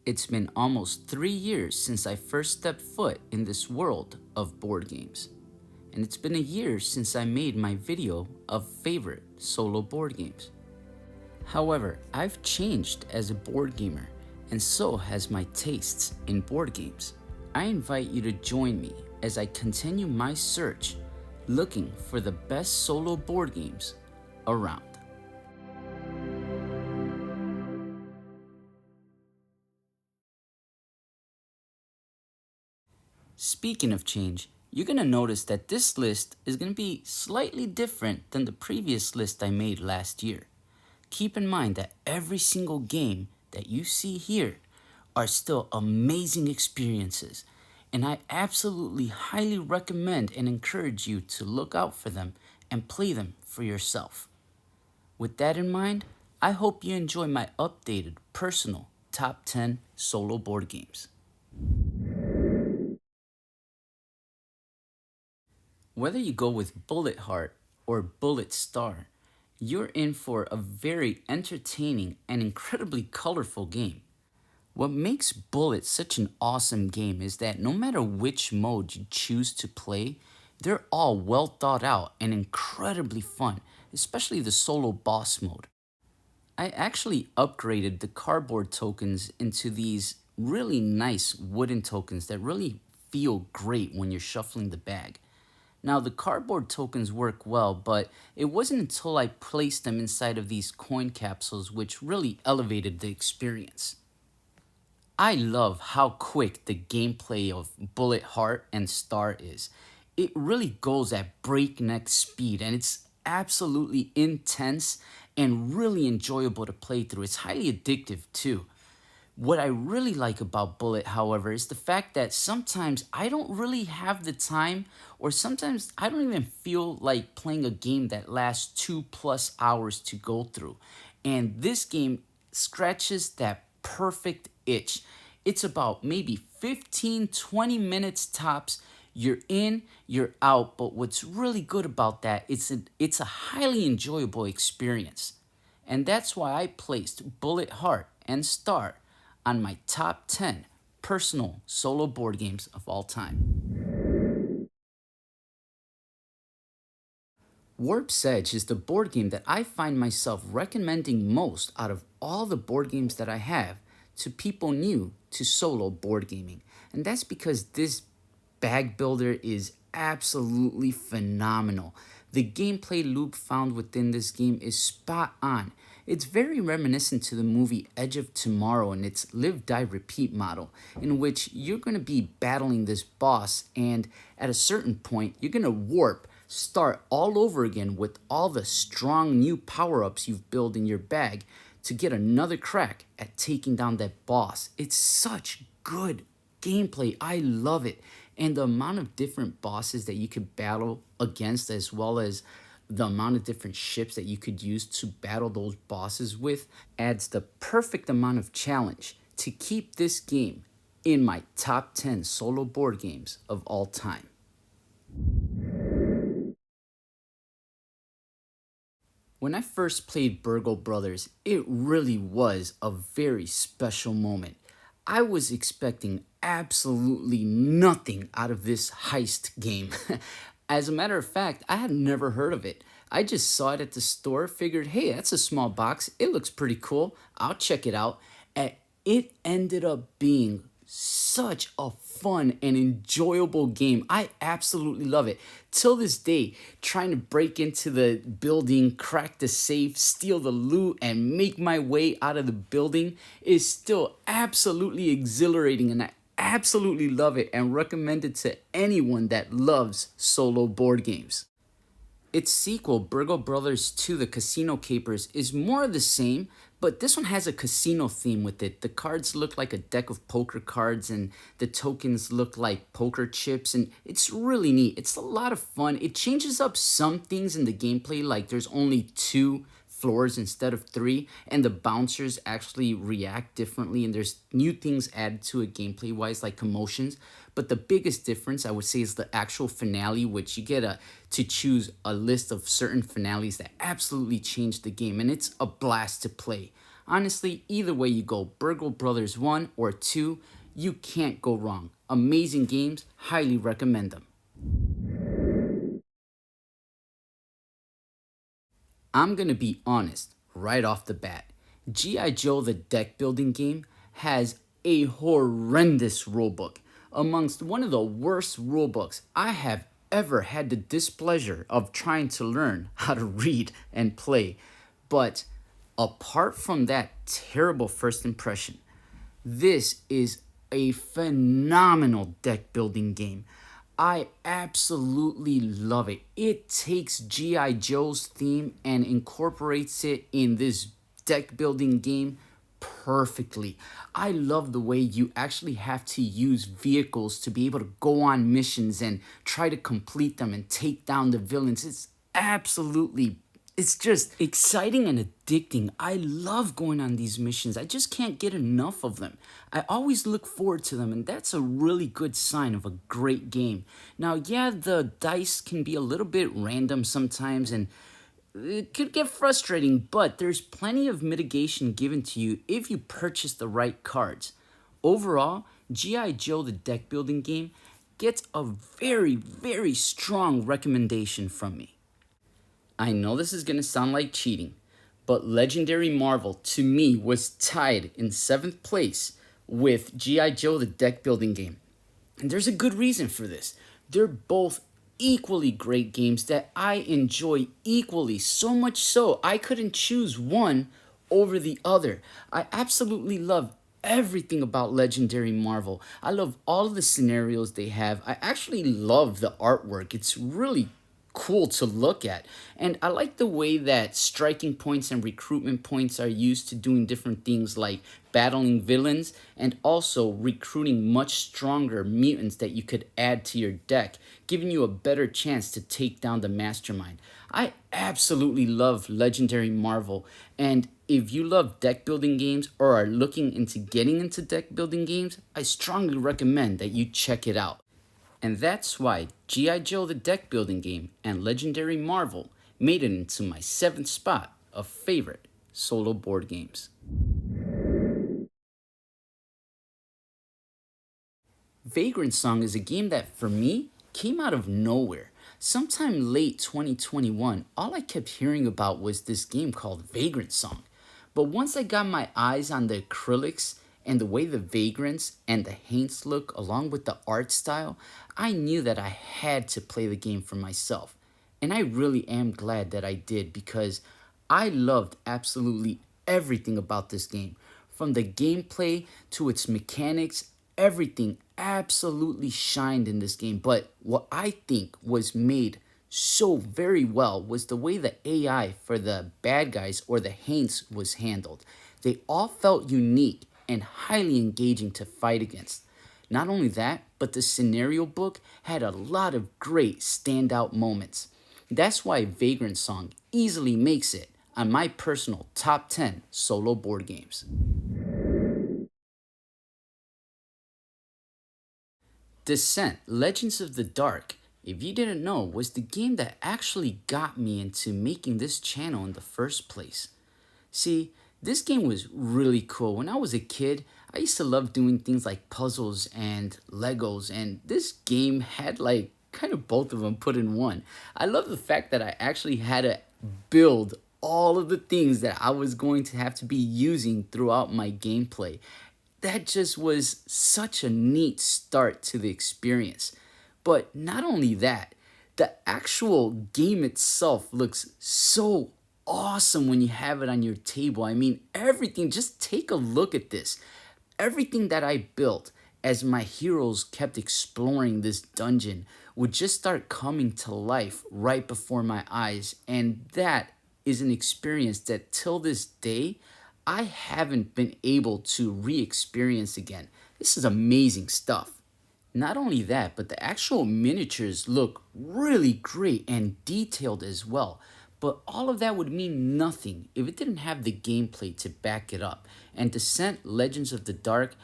It's been almost 3 years since I first stepped foot in this world of board games. And it's been a year since I made my video of favorite solo board games. However, I've changed as a board gamer, and so has my tastes in board games. I invite you to join me as I continue my search looking for the best solo board games around. Speaking of change, you're going to notice that this list is going to be slightly different than the previous list I made last year. Keep in mind that every single game that you see here are still amazing experiences, and I absolutely highly recommend and encourage you to look out for them and play them for yourself. With that in mind, I hope you enjoy my updated personal top 10 solo board games. Whether you go with Bullet Heart or Bullet Star, you're in for a very entertaining and incredibly colorful game. What makes Bullet such an awesome game is that no matter which mode you choose to play, they're all well thought out and incredibly fun, especially the solo boss mode. I actually upgraded the cardboard tokens into these really nice wooden tokens that really feel great when you're shuffling the bag. Now, the cardboard tokens work well, but it wasn't until I placed them inside of these coin capsules which really elevated the experience. I love how quick the gameplay of Bullet Heart and Star is. It really goes at breakneck speed, and it's absolutely intense and really enjoyable to play through. It's highly addictive too. What I really like about Bullet, however, is the fact that sometimes I don't really have the time, or sometimes I don't even feel like playing a game that lasts 2+ hours to go through. And this game scratches that perfect itch. It's about maybe 15-20 minutes tops. You're in, you're out, but what's really good about that, it's a highly enjoyable experience. And that's why I placed Bullet Heart and Star on my top 10 personal solo board games of all time. Warp's Edge is the board game that I find myself recommending most out of all the board games that I have to people new to solo board gaming. And that's because this bag builder is absolutely phenomenal. The gameplay loop found within this game is spot on. It's very reminiscent to the movie Edge of Tomorrow and its live, die, repeat model, in which you're going to be battling this boss, and at a certain point, you're going to warp, start all over again with all the strong new power-ups you've built in your bag to get another crack at taking down that boss. It's such good gameplay. I love it. And the amount of different bosses that you could battle against, as well as the amount of different ships that you could use to battle those bosses with, adds the perfect amount of challenge to keep this game in my top 10 solo board games of all time. When I first played Burgle Brothers, it really was a very special moment. I was expecting absolutely nothing out of this heist game. As a matter of fact, I had never heard of it. I just saw it at the store, figured, hey, that's a small box. It looks pretty cool. I'll check it out. And it ended up being such a fun and enjoyable game. I absolutely love it. Till this day, trying to break into the building, crack the safe, steal the loot, and make my way out of the building is still absolutely exhilarating, and I absolutely love it and recommend it to anyone that loves solo board games. Its sequel, Burgle Bros. 2 The Casino Capers, is more of the same, but this one has a casino theme with it. The cards look like a deck of poker cards, and the tokens look like poker chips, and it's really neat. It's a lot of fun. It changes up some things in the gameplay, like there's only 2 floors instead of 3, and the bouncers actually react differently, and there's new things added to it gameplay wise, like commotions. But the biggest difference I would say is the actual finale, which you get to choose a list of certain finales that absolutely change the game, and it's a blast to play. Honestly, either way you go, Burgle Brothers 1 or 2, you can't go wrong. Amazing games, highly recommend them. I'm gonna be honest right off the bat. G.I. Joe the deck building game has a horrendous rulebook, amongst one of the worst rulebooks I have ever had the displeasure of trying to learn how to read and play. But apart from that terrible first impression, this is a phenomenal deck building game. I absolutely love it. It takes G.I. Joe's theme and incorporates it in this deck building game perfectly. I love the way you actually have to use vehicles to be able to go on missions and try to complete them and take down the villains. It's just exciting and addicting. I love going on these missions. I just can't get enough of them. I always look forward to them, and that's a really good sign of a great game. Now, yeah, the dice can be a little bit random sometimes, and it could get frustrating, but there's plenty of mitigation given to you if you purchase the right cards. Overall, G.I. Joe the deck building game gets a very, very strong recommendation from me. I know this is going to sound like cheating, but Legendary Marvel to me was tied in 7th place with G.I. Joe the deck building game. And there's a good reason for this. They're both equally great games that I enjoy equally, so much so I couldn't choose one over the other. I absolutely love everything about Legendary Marvel. I love all of the scenarios they have. I actually love the artwork. It's really cool to look at. And I like the way that striking points and recruitment points are used to doing different things like battling villains and also recruiting much stronger mutants that you could add to your deck, giving you a better chance to take down the mastermind. I absolutely love Legendary Marvel, and if you love deck building games or are looking into getting into deck building games, I strongly recommend that you check it out. And that's why G.I. Joe the deck building game and Legendary Marvel made it into my 7th spot of favorite solo board games. Vagrant Song is a game that, for me, came out of nowhere. Sometime late 2021, all I kept hearing about was this game called Vagrant Song. But once I got my eyes on the acrylics and the way the vagrants and the haints look along with the art style, I knew that I had to play the game for myself. And I really am glad that I did because I loved absolutely everything about this game. From the gameplay to its mechanics, everything absolutely shined in this game. But what I think was made so very well was the way the AI for the bad guys or the haints was handled. They all felt unique and highly engaging to fight against. Not only that, but the scenario book had a lot of great standout moments. That's why Vagrant Song easily makes it on my personal top 10 solo board games. Descent Legends of the Dark, if you didn't know, was the game that actually got me into making this channel in the first place. See, this game was really cool. When I was a kid, I used to love doing things like puzzles and Legos, and this game had like kind of both of them put in one. I love the fact that I actually had to build all of the things that I was going to have to be using throughout my gameplay. That just was such a neat start to the experience. But not only that, the actual game itself looks so awesome when you have it on your table. I mean, everything, just take a look at this. Everything that I built as my heroes kept exploring this dungeon would just start coming to life right before my eyes. And that is an experience that till this day, I haven't been able to re-experience again. This is amazing stuff. Not only that, but the actual miniatures look really great and detailed as well. But all of that would mean nothing if it didn't have the gameplay to back it up. And Descent Legends of the Dark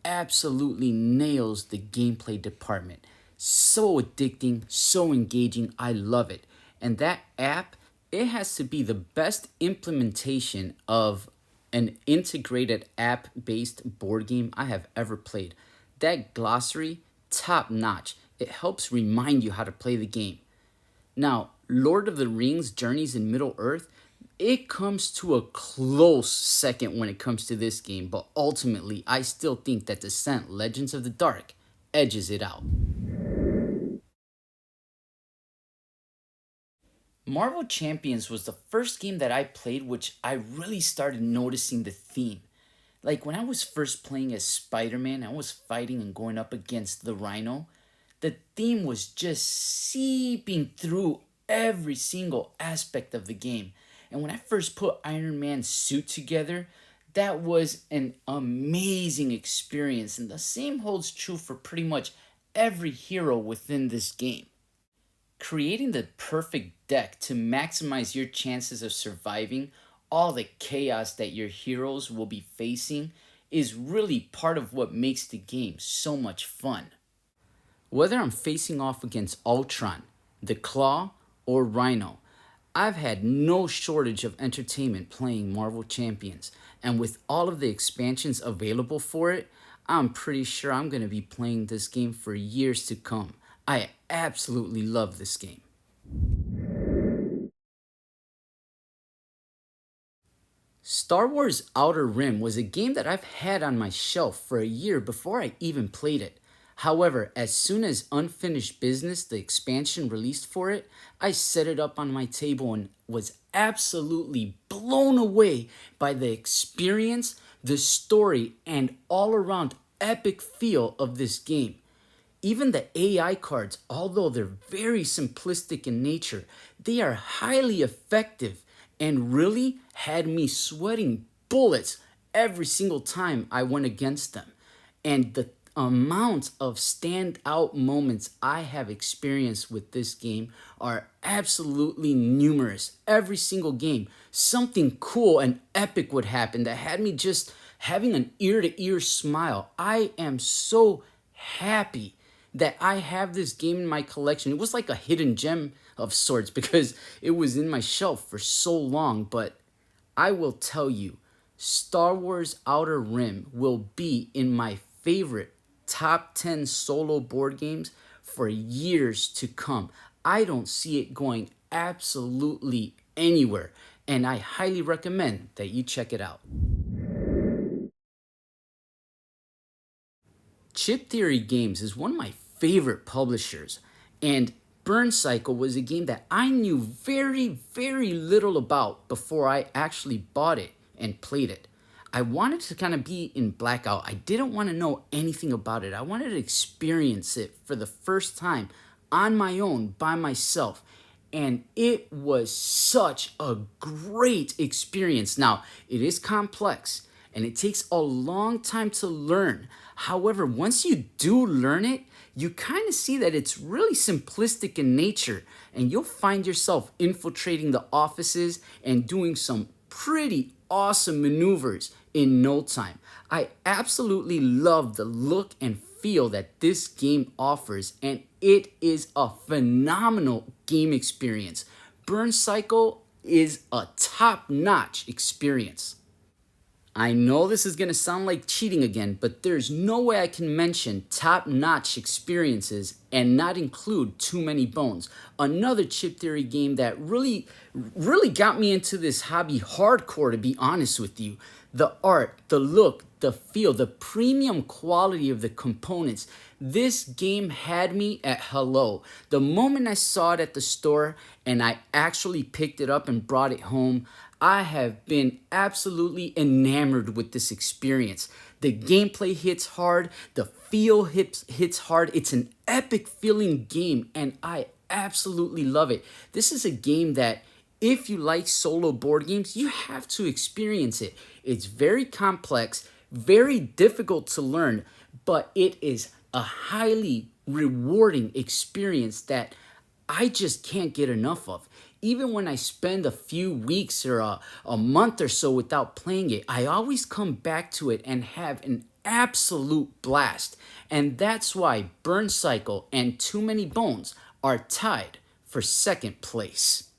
absolutely nails the gameplay department. So addicting, so engaging, I love it. And that app, it has to be the best implementation of an integrated app-based board game I have ever played. That glossary, top notch. It helps remind you how to play the game. Now, Lord of the Rings Journeys in Middle-earth, it comes to a close second when it comes to this game, but ultimately, I still think that Descent Legends of the Dark edges it out. Marvel Champions was the first game that I played which I really started noticing the theme. Like when I was first playing as Spider-Man, I was fighting and going up against the Rhino. The theme was just seeping through every single aspect of the game. And when I first put Iron Man's suit together, that was an amazing experience. And the same holds true for pretty much every hero within this game. Creating the perfect deck to maximize your chances of surviving all the chaos that your heroes will be facing is really part of what makes the game so much fun. Whether I'm facing off against Ultron, the Claw, or Rhino, I've had no shortage of entertainment playing Marvel Champions, and with all of the expansions available for it, I'm pretty sure I'm going to be playing this game for years to come. I absolutely love this game. Star Wars Outer Rim was a game that I've had on my shelf for a year before I even played it. However, as soon as Unfinished Business, the expansion released for it, I set it up on my table and was absolutely blown away by the experience, the story, and all around epic feel of this game. Even the AI cards, although they're very simplistic in nature, they are highly effective and really had me sweating bullets every single time I went against them. And the amount of standout moments I have experienced with this game are absolutely numerous. Every single game, something cool and epic would happen that had me just having an ear-to-ear smile. I am so happy that I have this game in my collection. It was like a hidden gem of sorts because it was in my shelf for so long, but I will tell you, Star Wars Outer Rim will be in my favorite top 10 solo board games for years to come. I don't see it going absolutely anywhere, and I highly recommend that you check it out. Chip Theory Games is one of my favorite publishers, and Burncycle was a game that I knew very little about before I actually bought it and played it. I wanted to kind of be in blackout. I didn't want to know anything about it. I wanted to experience it for the first time on my own, by myself. And it was such a great experience. Now, it is complex and it takes a long time to learn. However, once you do learn it, you kind of see that it's really simplistic in nature, and you'll find yourself infiltrating the offices and doing some pretty awesome maneuvers in no time. I absolutely love the look and feel that this game offers, and it is a phenomenal game experience. Burncycle is a top-notch experience. I know this is going to sound like cheating again, but there's no way I can mention top-notch experiences and not include Too Many Bones, another chip theory game that really got me into this hobby hardcore, to be honest with you. The art, the look, the feel, the premium quality of the components. This game had me at hello. The moment I saw it at the store and I actually picked it up and brought it home, I have been absolutely enamored with this experience. The gameplay hits hard, the feel hits hard. It's an epic feeling game, and I absolutely love it. This is a game that, if you like solo board games, you have to experience it. It's very complex, very difficult to learn, but it is a highly rewarding experience that I just can't get enough of. Even when I spend a few weeks or a month or so without playing it, I always come back to it and have an absolute blast. And that's why Burncycle and Too Many Bones are tied for second place.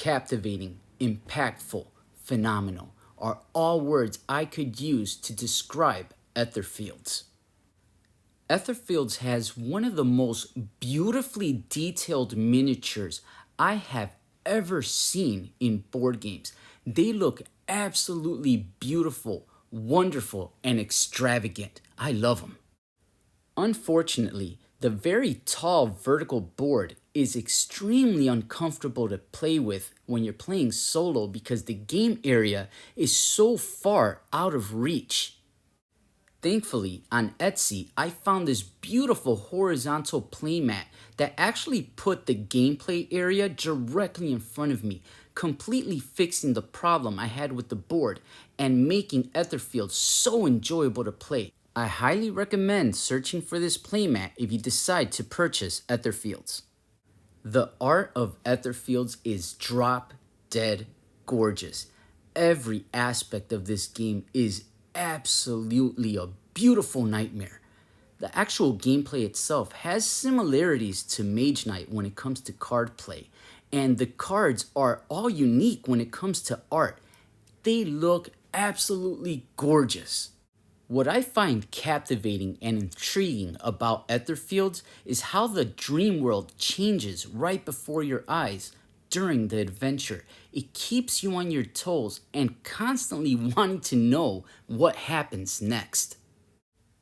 captivating, impactful, phenomenal are all words I could use to describe Etherfields. Etherfields has one of the most beautifully detailed miniatures I have ever seen in board games. They look absolutely beautiful, wonderful, and extravagant. I love them. Unfortunately, the very tall vertical board is extremely uncomfortable to play with when you're playing solo because the game area is so far out of reach. Thankfully, on Etsy, I found this beautiful horizontal playmat that actually put the gameplay area directly in front of me, completely fixing the problem I had with the board and making Etherfields so enjoyable to play. I highly recommend searching for this playmat if you decide to purchase Etherfields. The art of Etherfields is drop dead gorgeous. Every aspect of this game is absolutely a beautiful nightmare. The actual gameplay itself has similarities to Mage Knight when it comes to card play, and the cards are all unique when it comes to art. They look absolutely gorgeous. What I find captivating and intriguing about Etherfields is how the dream world changes right before your eyes during the adventure. It keeps you on your toes and constantly wanting to know what happens next.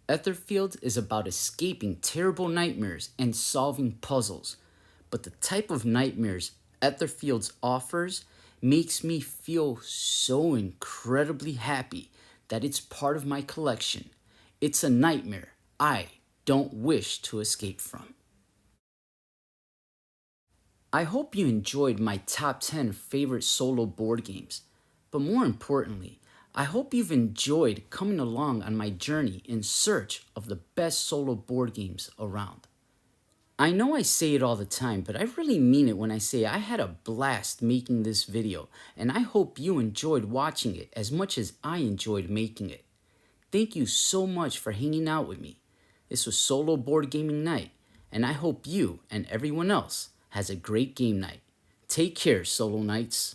Etherfields is about escaping terrible nightmares and solving puzzles, but the type of nightmares Etherfields offers makes me feel so incredibly happy that it's part of my collection. It's a nightmare I don't wish to escape from. I hope you enjoyed my top 10 favorite solo board games, but more importantly, I hope you've enjoyed coming along on my journey in search of the best solo board games around. I know I say it all the time, but I really mean it when I say I had a blast making this video, and I hope you enjoyed watching it as much as I enjoyed making it. Thank you so much for hanging out with me. This was Solo Board Gaming Night, and I hope you and everyone else has a great game night. Take care, Solo Knights.